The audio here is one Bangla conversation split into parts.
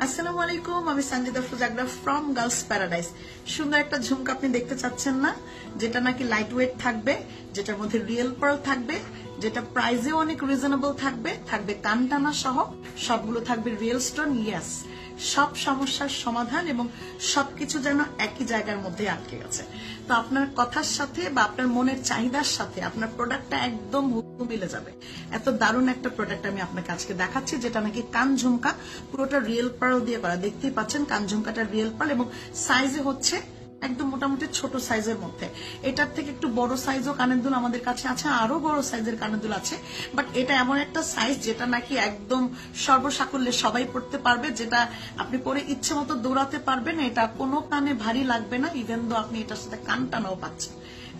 আসসালামু আলাইকুম, আমি সঞ্জিদা ফুজাগরা ফ্রম গার্লস প্যারাডাইস। সুন্দর একটা ঝুমকা আপনি দেখতে চাচ্ছেন না, যেটা নাকি লাইট ওয়েট থাকবে, যেটার মধ্যে রিয়েল পার্ল থাকবে, যেটা প্রাইসেও অনেক রিজনেবল থাকবে, থাকবে কানটানা সহ, সবগুলো থাকবে রিয়েল স্টোন। ইয়েস, সব সমস্যার সমাধান এবং সবকিছু যেন একই জায়গার মধ্যে আটকে গেছে। তো আপনার কথার সাথে বা আপনার মনের চাহিদার সাথে আপনার প্রোডাক্টটা একদম হুবহু মিলে যাবে। এত দারুণ একটা প্রোডাক্ট আমি আপনাকে আজকে দেখাচ্ছি, যেটা নাকি কান ঝুমকা, পুরোটা রিয়েল পার্ল দিয়ে করা। দেখতেই পাচ্ছেন কান ঝুমকাটা রিয়েল পার্ল এবং সাইজে হচ্ছে একদম মোটামুটি ছোট সাইজের মধ্যে। এটার থেকে একটু বড় সাইজও কানের দুল আমাদের কাছে আছে, আরো বড় সাইজের কানের দুল আছে, বাট এটা এমন একটা সাইজ যেটা নাকি একদম সর্বসাকুল্যে সবাই পড়তে পারবে, যেটা আপনি পরে ইচ্ছে মতো দৌড়াতে পারবেন। এটা কোনো কানে ভারী লাগবে না, ইভেন দো আপনি এটার সাথে কানটানাও পাচ্ছেন।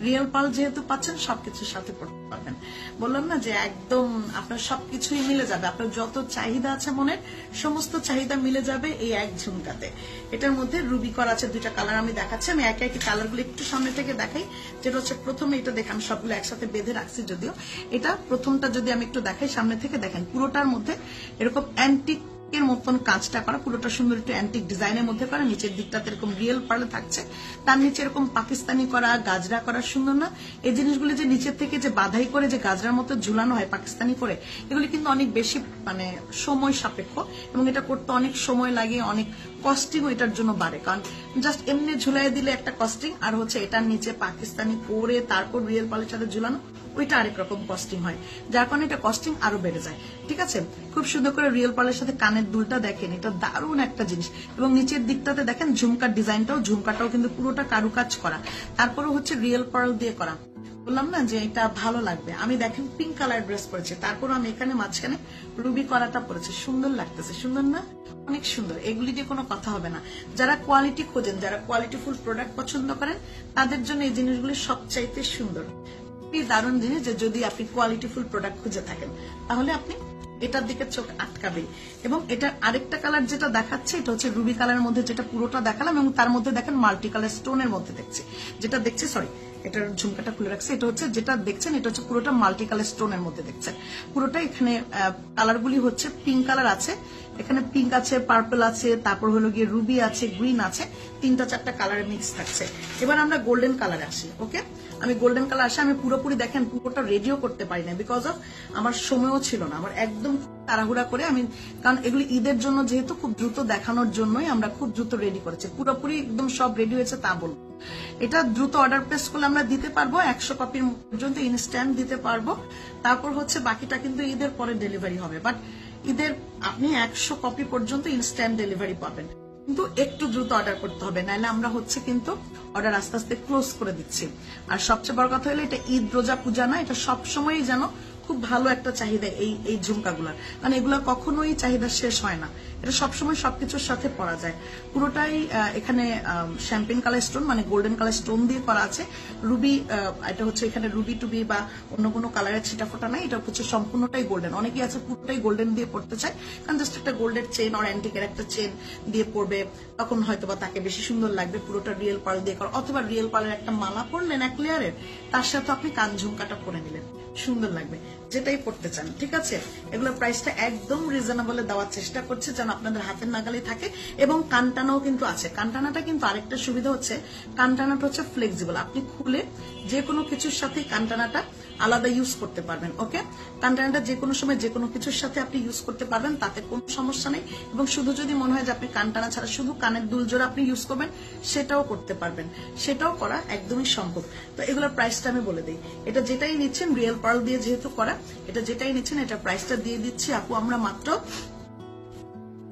রিয়েল পার্ল যেহেতু পাচ্ছেন, সবকিছুর সাথে পড়তে পারবেন। বললাম না যে একদম আপনার সবকিছুই মিলে যাবে, আপনার যত চাহিদা আছে মনের সমস্ত চাহিদা মিলে যাবে এই এক ঝুমকাতে। এটার মধ্যে রুবি করা আছে, দুইটা কালার আমি দেখাচ্ছি। আমি একে একে কালারগুলো একটু সামনে থেকে দেখাই। যেটা হচ্ছে প্রথমে, এটা দেখেন সবগুলো একসাথে বেঁধে রাখছি যদিও। এটা প্রথমটা যদি আমি একটু দেখাই, সামনে থেকে দেখেন পুরোটার মধ্যে এরকম অ্যান্টিক এর মতন কাজটা করা, পুরোটা সুন্দর একটু অ্যান্টিক ডিজাইনের মধ্যে করা। নিচের দিকটাতে এরকম রিয়েল পার্ল থাকছে, তার নিচে এরকম পাকিস্তানি করা, গাজরা করা। সুন্দর না? এই জিনিসগুলো যে নিচের থেকে যে বাধাই করে যে গাজরার মতো ঝুলানো হয় পাকিস্তানি করে, এগুলি কিন্তু অনেক বেশি সময় সাপেক্ষ এবং এটা করতে অনেক সময় লাগে, অনেক কস্টিংও এটার জন্য বাড়ে। কারণ জাস্ট এমনি ঝুলাই দিলে একটা কস্টিং, আর হচ্ছে এটার নিচে পাকিস্তানি করে তারপর রিয়েল পার্লের সাথে ঝুলানো, ওইটা আরেক রকম কস্টিং হয়, যার কারণে এটা কস্টিং আরো বেড়ে যায়। ঠিক আছে, খুব সুন্দর করে রিয়েল পার্লের সাথে কানের দুলটা দেখেন, এটা দারুণ একটা জিনিস। এবং নিচের দিকটাতে দেখেন ঝুমকার ডিজাইনটাও, ঝুমকাটাও কিন্তু পুরোটা কারুকাজ করা, তারপরে হচ্ছে রিয়েল পার্ল দিয়ে করা। বললাম না যে এটা ভালো লাগবে। আমি দেখেন পিঙ্ক কালার ড্রেস পরেছি, তারপর আমি এখানে মাঝখানে রুবি করাটা পরেছি। সুন্দর লাগতেছে, সুন্দর না? অনেক সুন্দর। এগুলি দিয়ে কোনো কথা হবে না। যারা কোয়ালিটি খোঁজেন, যারা কোয়ালিটিফুল প্রোডাক্ট পছন্দ করেন, তাদের জন্য এই জিনিসগুলি সবচাইতে সুন্দর। দারুণ জিনিস যে যদি আপনি কোয়ালিটিফুল প্রোডাক্ট খুঁজে থাকেন, তাহলে আপনি এটার দিকে চোখ আটকাবে। এবং এটা আরেকটা কালার যেটা দেখাচ্ছে, এটা হচ্ছে রুবি কালারের মধ্যে, যেটা পুরোটা দেখালাম, এবং তার মধ্যে দেখেন মাল্টি কালার স্টোনের মধ্যে দেখছে, যেটা দেখছে, সরি এটার ঝুমকাটা খুলে রাখছে, এটা হচ্ছে যেটা দেখছেন, এটা হচ্ছে পুরোটা মাল্টি কালার স্টোনের মধ্যে দেখছেন। পুরোটা এখানে কালারগুলি হচ্ছে পিঙ্ক কালার আছে, এখানে পিঙ্ক আছে, পার্পল আছে, তারপর হলো গিয়ে রুবি আছে, গ্রিন আছে, 3-4টা কালার মিক্স থাকছে। এবার আমরা গোল্ডেন কালারে আসি। ওকে, আমি গোল্ডেন কালার আসে, আমি পুরোপুরি দেখেন পুরোটা রেডিও করতে পারি না, বিকজ অফ আমার সময়ও ছিল না, আমার একদম তাড়াহুড়া করে আমি, কারণ এগুলি ঈদের জন্য যেহেতু খুব দ্রুত দেখানোর জন্যই আমরা খুব দ্রুত রেডি করেছি। পুরোপুরি একদম সব রেডি হয়েছে তা বলবো। এটা দ্রুত অর্ডার প্লেস করলে আমরা দিতে পারবো, 100 কপির পর্যন্ত ইনস্ট্যান্ট দিতে পারবো। তারপর হচ্ছে বাকিটা কিন্তু ঈদের পরে ডেলিভারি হবে, বাট ঈদের আপনি 100 কপি পর্যন্ত ইনস্ট্যান্ট ডেলিভারি পাবেন, কিন্তু একটু দ্রুত অর্ডার করতে হবে, নাহলে আমরা হচ্ছে কিন্তু অর্ডার আস্তে আস্তে ক্লোজ করে দিচ্ছি। আর সবচেয়ে বড় কথা হলো, এটা ঈদ রোজা পূজা না, এটা সবসময়ই যেন খুব ভালো একটা চাহিদা এই ঝুমকাগুলার, মানে এগুলা কখনোই চাহিদা শেষ হয় না। এটা সবসময় সবকিছুর সাথে পরা যায়। পুরোটাই এখানে শ্যাম্পেন কালার স্টোন, মানে গোল্ডেন কালার স্টোন দিয়ে করা আছে। রুবি, এটা হচ্ছে এখানে রুবি টুবি বা অন্য কোনো কালারের ছিটাফোটা নাই, এটা হচ্ছে সম্পূর্ণটাই গোল্ডেন। অনেকেই আছে পুরোটাই গোল্ডেন দিয়ে পড়তে চায়, কারণ জাস্ট একটা গোল্ডের চেন আর অ্যান্টিকের একটা চেন দিয়ে পড়বে, তখন হয়তোবা তাকে বেশি সুন্দর লাগবে। পুরোটা রিয়েল পার্ল দিয়ে করা, অথবা রিয়েল পার্লের একটা মালা পরলেন এক লেয়ারের, তার সাথে আপনি কান ঝুমকাটা পরে নিলেন, সুন্দর লাগবে, যেটাই পড়তে চান। ঠিক আছে, এগুলোর প্রাইসটা একদম রিজনেবলে দেওয়ার চেষ্টা করছে, যেন আপনাদের হাতের নাগালে থাকে। এবং কানটানাও কিন্তু আছে। কানটানাটা কিন্তু আরেকটা সুবিধা হচ্ছে, কানটানাটা হচ্ছে ফ্লেক্সিবল, আপনি খুলে যে কোনো কিছুর সাথে কানটানাটা আলাদা ইউজ করতে পারবেন। ওকে, কানটানাটা যে কোনো সময় যে কোনো কিছুর সাথে আপনি ইউজ করতে পারবেন, তাতে কোনো সমস্যা নেই। এবং শুধু যদি মনে হয় যে আপনি কানটানা ছাড়া শুধু কানের দুল জোড়া আপনি ইউজ করবেন, সেটাও করতে পারবেন, সেটাও করা একদমই সম্ভব। তো এগুলোর প্রাইসটা আমি বলে দিই। এটা যেটাই নিচ্ছেন রিয়েল পার্ল দিয়ে যেহেতু করা, এটা যেটাই নিচ্ছেন এটা প্রাইসটা দিয়ে দিচ্ছি আপু আমরা মাত্র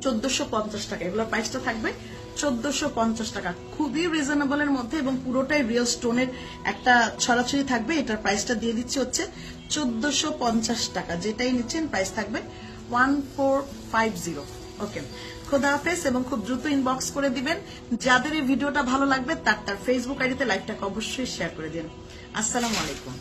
1450 টাকা। এগুলোর প্রাইসটা থাকবে 1450 টাকা, খুবই রিজনেবল এর মধ্যে, এবং পুরোটাই রিয়েল স্টোনের একটা ছড়াছড়ি থাকবে। এটার প্রাইসটা দিয়ে দিচ্ছি হচ্ছে 1450 টাকা। যেটাই নিচ্ছেন প্রাইস থাকবে 1450। ওকে, খোদা হাফেজ, এবং খুব দ্রুত ইনবক্স করে দিবেন। যাদের এই ভিডিওটা ভালো লাগবে তার ফেসবুক আইডিতে লাইভটাকে অবশ্যই শেয়ার করে দিন। আসসালামু আলাইকুম।